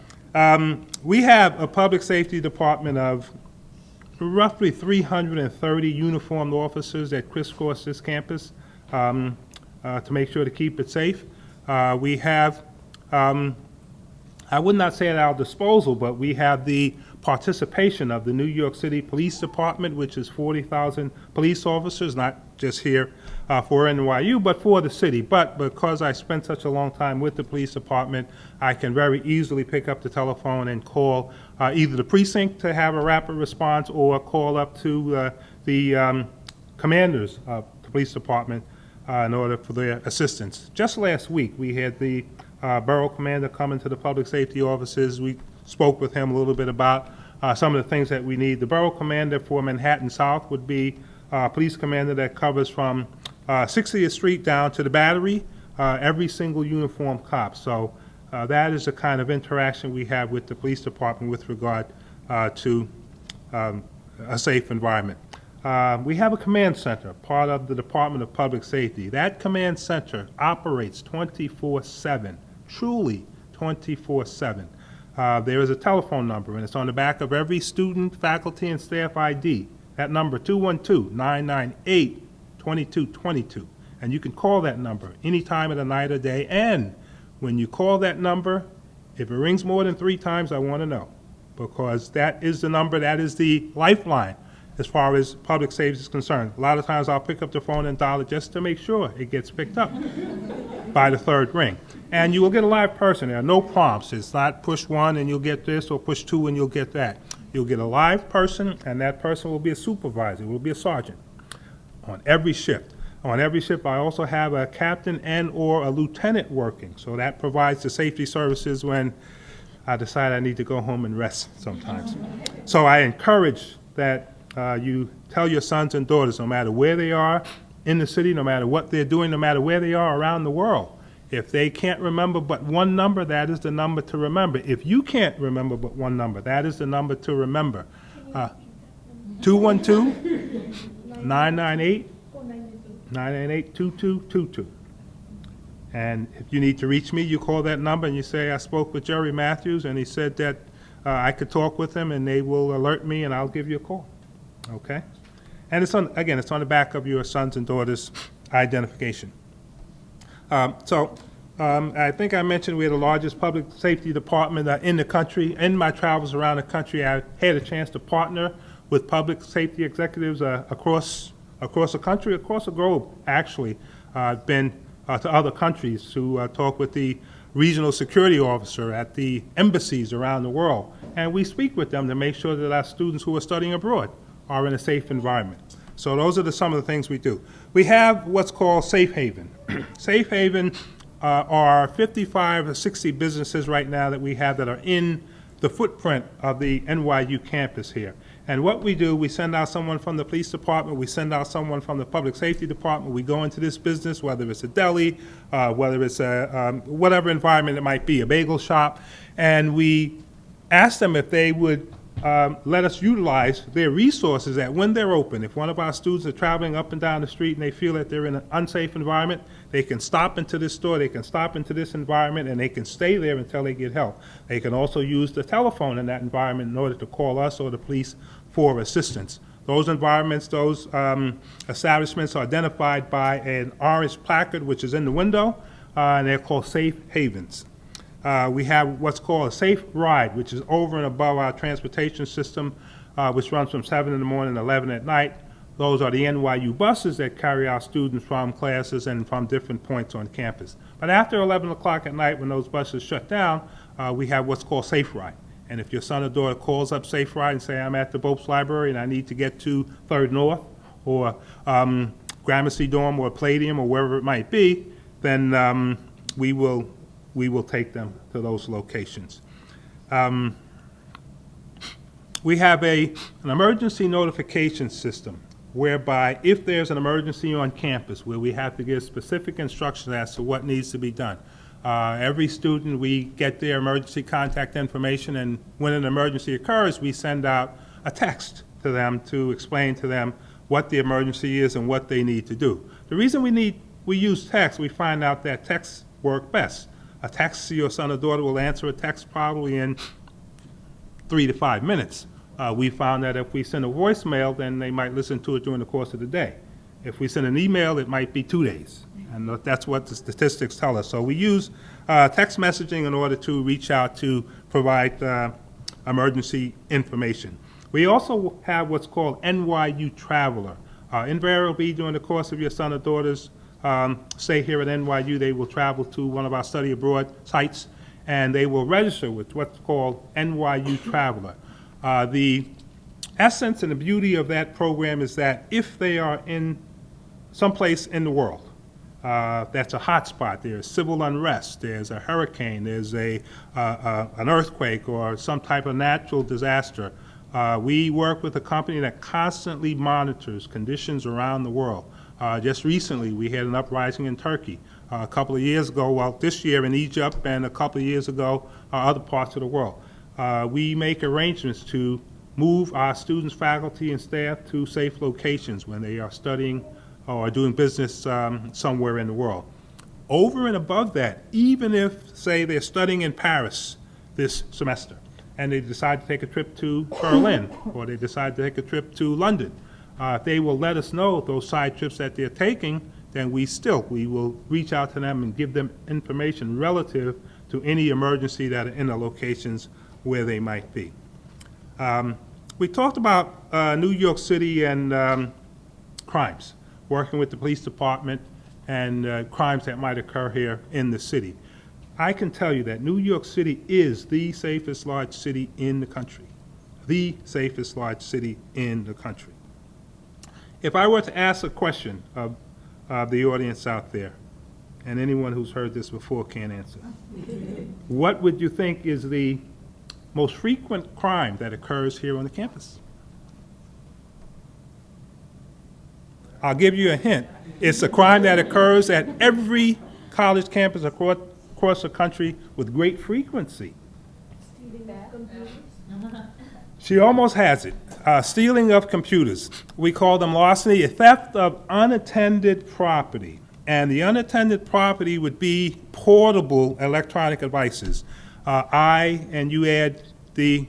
we have a public safety department of roughly 330 uniformed officers that crisscross this campus to make sure to keep it safe. We have, I would not say at our disposal, but we have the participation of the New York City Police Department, which is 40,000 police officers, not just here for NYU, but for the city. But because I spent such a long time with the police department, I can very easily pick up the telephone and call either the precinct to have a rapid response or call up to the commanders of the police department in order for their assistance. Just last week, we had the borough commander come into the public safety offices. We spoke with him a little bit about some of the things that we need. The borough commander for Manhattan South would be a police commander that covers from 60th Street down to the Battery, every single uniformed cop. So that is the kind of interaction we have with the police department with regard to a safe environment. We have a command center, part of the Department of Public Safety. That command center operates 24/7, truly 24/7. There is a telephone number, and it's on the back of every student, faculty, and staff ID. That number, 212-998-2222. And you can call that number any time of the night or day. And when you call that number, if it rings more than 3 times, I want to know, because that is the number, that is the lifeline as far as public safety is concerned. A lot of times I'll pick up the phone and dial it just to make sure it gets picked up by the 3rd ring. And you will get a live person. There are no prompts. It's not push 1 and you'll get this, or push 2 and you'll get that. You'll get a live person, and that person will be a supervisor, will be a sergeant on every shift. On every shift, I also have a captain and or a lieutenant working. So that provides the safety services when I decide I need to go home and rest sometimes. So I encourage that you tell your sons and daughters, no matter where they are in the city, no matter what they're doing, no matter where they are around the world, if they can't remember but one number, that is the number to remember. If you can't remember but one number, that is the number to remember. 212-998-2222. And if you need to reach me, you call that number and you say, I spoke with Jerry Matthews and he said that I could talk with him, and they will alert me and I'll give you a call. Okay? And it's on, again, it's on the back of your sons and daughters' identification. I think I mentioned we're the largest public safety department in the country. In my travels around the country, I had a chance to partner with public safety executives across the country, across the globe, actually. I've been to other countries to talk with the regional security officer at the embassies around the world. And we speak with them to make sure that our students who are studying abroad are in a safe environment. So those are some of the things we do. We have what's called Safe Haven. Safe Haven are 55 or 60 businesses right now that we have that are in the footprint of the NYU campus here. And what we do, we send out someone from the police department, we send out someone from the public safety department, we go into this business, whether it's a deli, whether it's a whatever environment it might be, a bagel shop, and we ask them if they would let us utilize their resources that when they're open, if one of our students are traveling up and down the street and they feel that they're in an unsafe environment, they can stop into this store, they can stop into this environment, and they can stay there until they get help. They can also use the telephone in that environment in order to call us or the police for assistance. Those environments, those establishments are identified by an orange placard which is in the window, and they're called Safe Havens. We have what's called a Safe Ride, which is over and above our transportation system, which runs from 7 in the morning to 11 at night. Those are the NYU buses that carry our students from classes and from different points on campus. But after 11 o'clock at night, when those buses shut down, we have what's called Safe Ride. And if your son or daughter calls up Safe Ride and say, I'm at the Bopes Library and I need to get to 3rd North or Gramercy Dorm or Palladium or wherever it might be, then we will take them to those locations. We have an emergency notification system whereby if there's an emergency on campus where we have to give specific instructions as to what needs to be done, every student, we get their emergency contact information, and when an emergency occurs, we send out a text to them to explain to them what the emergency is and what they need to do. The reason we use text, we find out that texts work best. A text, your son or daughter will answer a text probably in 3 to 5 minutes. We found that if we send a voicemail, then they might listen to it during the course of the day. If we send an email, it might be 2 days. And that's what the statistics tell us. So we use text messaging in order to reach out to provide emergency information. We also have what's called NYU Traveler. Invariably, during the course of your son or daughter's stay here at NYU, they will travel to one of our study abroad sites, and they will register with what's called NYU Traveler. The essence and the beauty of that program is that if they are in someplace in the world that's a hot spot, there's civil unrest, there's a hurricane, there's an earthquake or some type of natural disaster, we work with a company that constantly monitors conditions around the world. Just recently, we had an uprising in Turkey. A couple of years ago, well, this year in Egypt, and a couple of years ago, other parts of the world. We make arrangements to move our students, faculty, and staff to safe locations when they are studying or doing business somewhere in the world. Over and above that, even if, say, they're studying in Paris this semester, and they decide to take a trip to Berlin, or they decide to take a trip to London, if they will let us know those side trips that they're taking, then we will reach out to them and give them information relative to any emergency that are in the locations where they might be. We talked about New York City and crimes, working with the police department and crimes that might occur here in the city. I can tell you that New York City is the safest large city in the country. The safest large city in the country. If I were to ask a question of the audience out there, and anyone who's heard this before can't answer, what would you think is the most frequent crime that occurs here on the campus? I'll give you a hint. It's a crime that occurs at every college campus across the country with great frequency. She almost has it. Stealing of computers. We call them larceny, a theft of unattended property. And the unattended property would be portable electronic devices. And you add the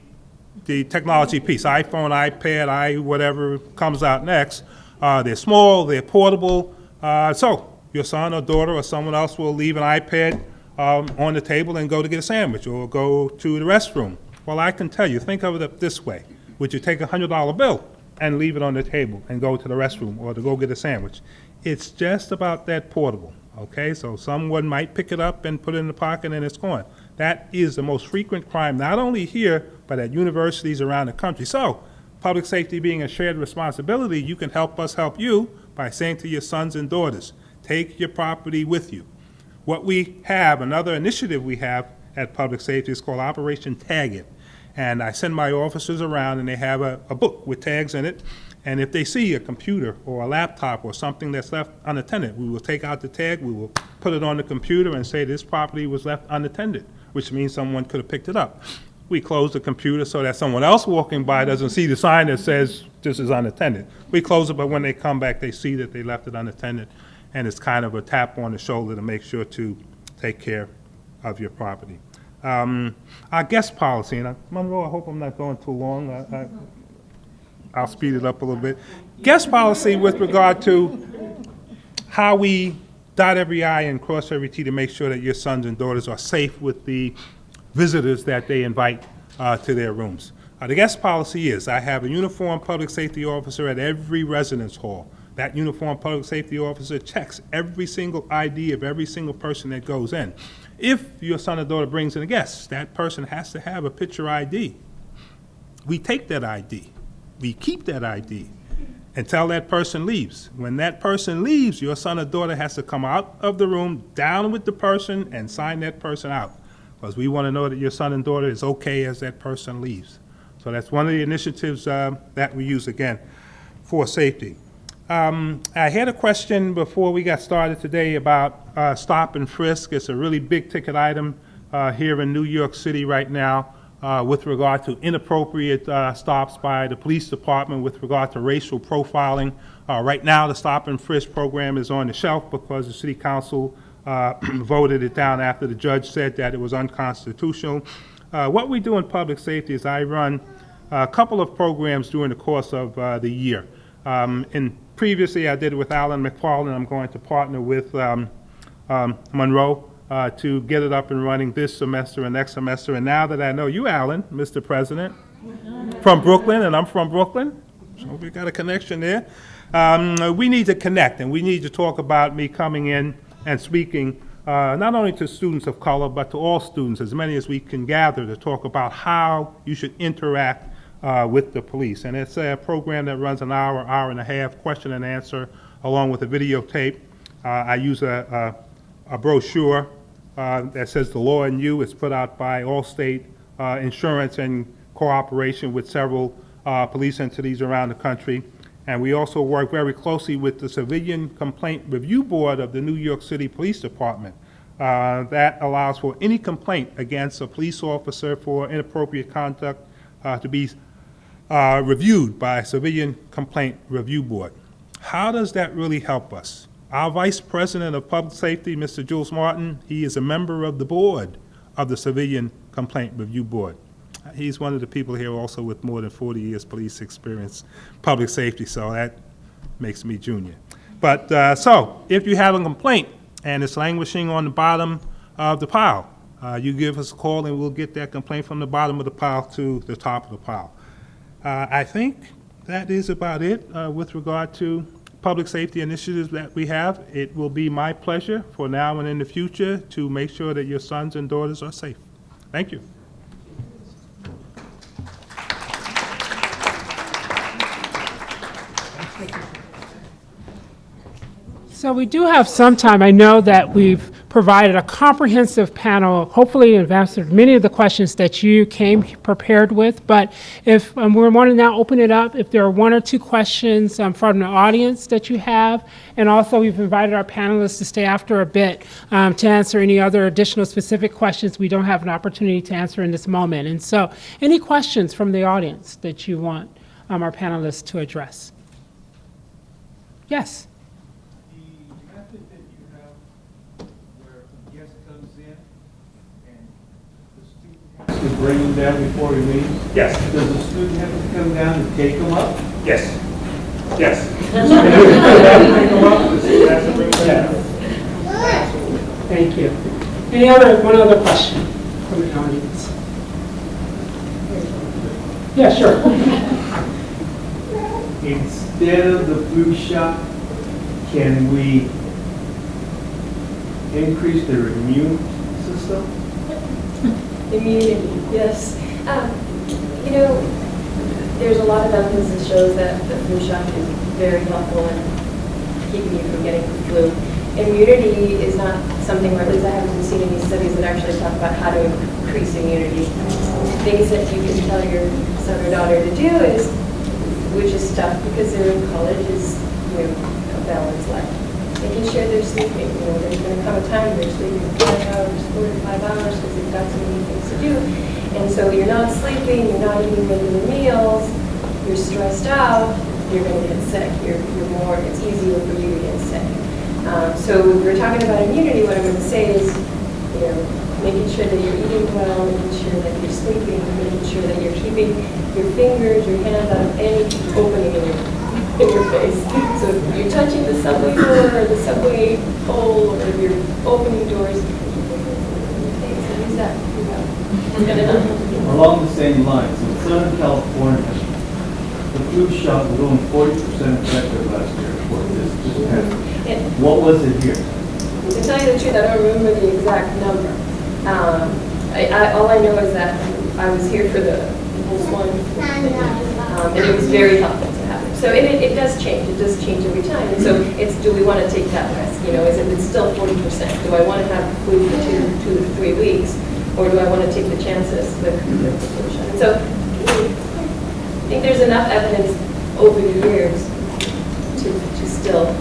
technology piece, iPhone, iPad, whatever comes out next. They're small, they're portable. So your son or daughter or someone else will leave an iPad on the table and go to get a sandwich or go to the restroom. Well, I can tell you, think of it this way. Would you take a $100 bill and leave it on the table and go to the restroom or to go get a sandwich? It's just about that portable, okay? So someone might pick it up and put it in the pocket and it's gone. That is the most frequent crime, not only here, but at universities around the country. So public safety being a shared responsibility, you can help us help you by saying to your sons and daughters, take your property with you. What we have, another initiative we have at Public Safety is called Operation Tag It. And I send my officers around and they have a book with tags in it. And if they see a computer or a laptop or something that's left unattended, we will take out the tag, we will put it on the computer and say this property was left unattended, which means someone could have picked it up. We close the computer so that someone else walking by doesn't see the sign that says this is unattended. We close it, but when they come back, they see that they left it unattended. And it's kind of a tap on the shoulder to make sure to take care of your property. Our guest policy, and Monroe, I hope I'm not going too long. I'll speed it up a little bit. Guest policy with regard to how we dot every I and cross every T to make sure that your sons and daughters are safe with the visitors that they invite to their rooms. The guest policy is I have a uniformed public safety officer at every residence hall That uniformed public safety officer checks every single ID of every single person that goes in. If your son or daughter brings in a guest, that person has to have a picture ID. We take that ID. We keep that ID until that person leaves. When that person leaves, your son or daughter has to come out of the room, down with the person, and sign that person out, because we want to know that your son and daughter is okay as that person leaves. So that's one of the initiatives that we use, again, for safety. I had a question before we got started today about stop and frisk. It's a really big ticket item here in New York City right now with regard to inappropriate stops by the police department with regard to racial profiling. Right now, the stop and frisk program is on the shelf because the city council voted it down after the judge said that it was unconstitutional. What we do in public safety is I run a couple of programs during the course of the year. Previously, I did it with Alan McFarland. I'm going to partner with Monroe to get it up and running this semester and next semester. And now that I know you, Alan, Mr. President, from Brooklyn, and I'm from Brooklyn, so we got a connection there. We need to connect, and we need to talk about me coming in and speaking not only to students of color, but to all students, as many as we can gather, to talk about how you should interact with the police. And it's a program that runs an hour, hour and a half, question and answer, along with a videotape. I use a brochure that says The Law and You. It's put out by Allstate Insurance in cooperation with several police entities around the country. And we also work very closely with the Civilian Complaint Review Board of the New York City Police Department. That allows for any complaint against a police officer for inappropriate conduct to be reviewed by a Civilian Complaint Review Board. How does that really help us? Our Vice President of Public Safety, Mr. Jules Martin, he is a member of the board of the Civilian Complaint Review Board. He's one of the people here also with more than 40 years police experience, public safety, so that makes me junior. But so, if you have a complaint and it's languishing on the bottom of the pile, you give us a call and we'll get that complaint from the bottom of the pile to the top of the pile. I think that is about it with regard to public safety initiatives that we have. It will be my pleasure for now and in the future to make sure that your sons and daughters are safe. Thank you. So we do have some time. I know that we've provided a comprehensive panel, hopefully have answered many of the questions that you came prepared with, but if we want to now open it up, if there are one or two questions from the audience that you have, and also we've invited our panelists to stay after a bit to answer any other additional specific questions we don't have an opportunity to answer in this moment. And so any questions from the audience that you want our panelists to address? Yes. To bring him down before he leaves? Yes. Does the student have to come down and take him up? Yes. Yes. Thank you. One other question from the audience? Yeah, sure. Instead of the flu shot, can we increase their immune system? Immunity, yes. You know, there's a lot of evidence that shows that the flu shot is very helpful in keeping you from getting the flu. Immunity is not something where, at least I haven't seen any studies that actually talk about how to increase immunity. Things that you can tell your son or daughter to do is, which is tough because they're in college, is, you know, a balanced life. Making sure they're sleeping. You know, there's going to come a time they're sleeping 5 hours, 4 to 5 hours because they've got so many things to do. And so you're not sleeping, you're not eating regular meals, you're stressed out, you're going to get sick. It's easier for you to get sick. So if we're talking about immunity, what I'm going to say is, you know, making sure that you're eating well, making sure that you're sleeping, making sure that you're keeping your fingers, your hands out of any opening in your face. So if you're touching the subway door or the subway pole, or if you're opening doors, use that. Along the same lines, in Southern California, the flu shot was only 40% effective last year. report this past week. And What was it here? to tell you the truth, I don't remember the exact number. All I know is that I was here for the one, and it was very helpful to have it. So it does change. It does change every time. And so it's, do we want to take that risk? You know, is it's still 40%? Do I want to have flu for 2 to 3 weeks, or do I want to take the chances with the solution? And so I think there's enough evidence over the years to still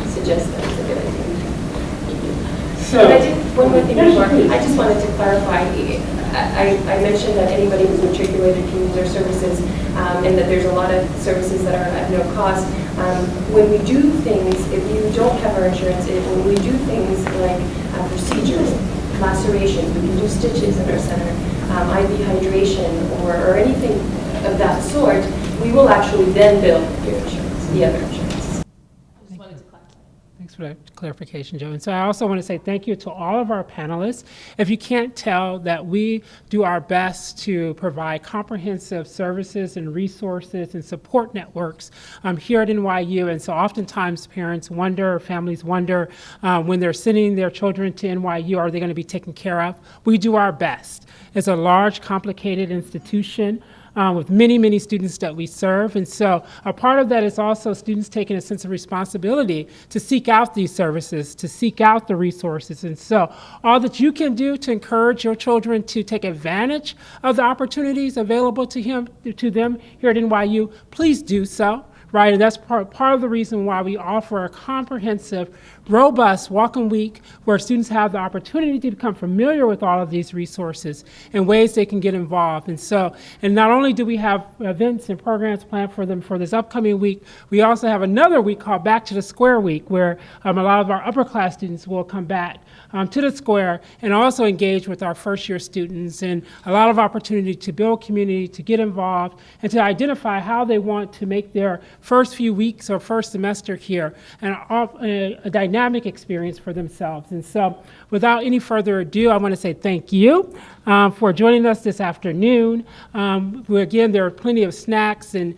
suggest that it's a good idea. But I did one more thing before. I just wanted to clarify. I mentioned that anybody who's matriculated can use our services, and that there's a lot of services that are at no cost. When we do things, if you don't have our insurance, when we do things like procedures, lacerations, we can do stitches in our center, IV hydration, or anything of that sort, we will actually then bill your insurance, the other insurance. Thanks for that clarification, Joe. And so I also want to say thank you to all of our panelists. If you can't tell that we do our best to provide comprehensive services and resources and support networks here at NYU. And so oftentimes parents wonder, families wonder when they're sending their children to NYU, are they going to be taken care of? We do our best. It's a large, complicated institution with many, many students that we serve. And so a part of that is also students taking a sense of responsibility to seek out these services, to seek out the resources. And so all that you can do to encourage your children to take advantage of the opportunities available to them here at NYU, please do so. Right, and that's part of the reason why we offer a comprehensive, robust welcome week where students have the opportunity to become familiar with all of these resources and ways they can get involved. And so, and not only do we have events and programs planned for them for this upcoming week, we also have another week called Back to the Square Week, where a lot of our upper class students will come back to the square and also engage with our first year students, and a lot of opportunity to build community, to get involved, and to identify how they want to make their first few weeks or first semester here a dynamic experience for themselves. And so without any further ado, I want to say thank you for joining us this afternoon. Again, there are plenty of snacks and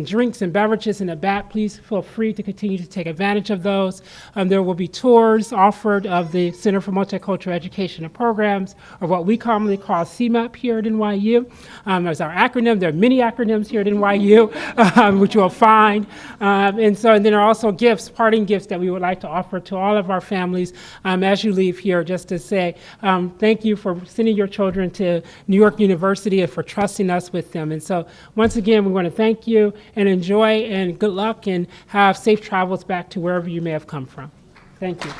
drinks and beverages in the back. Please feel free to continue to take advantage of those. There will be tours offered of the Center for Multicultural Education and Programs, or what we commonly call CMEP here at NYU. As our acronym, there are many acronyms here at NYU, which you'll find. And then there are also gifts, parting gifts that we would like to offer to all of our families as you leave here, just to say thank you for sending your children to New York University and for trusting us with them. And so once again, we want to thank you and enjoy and good luck and have safe travels back to wherever you may have come from. Thank you.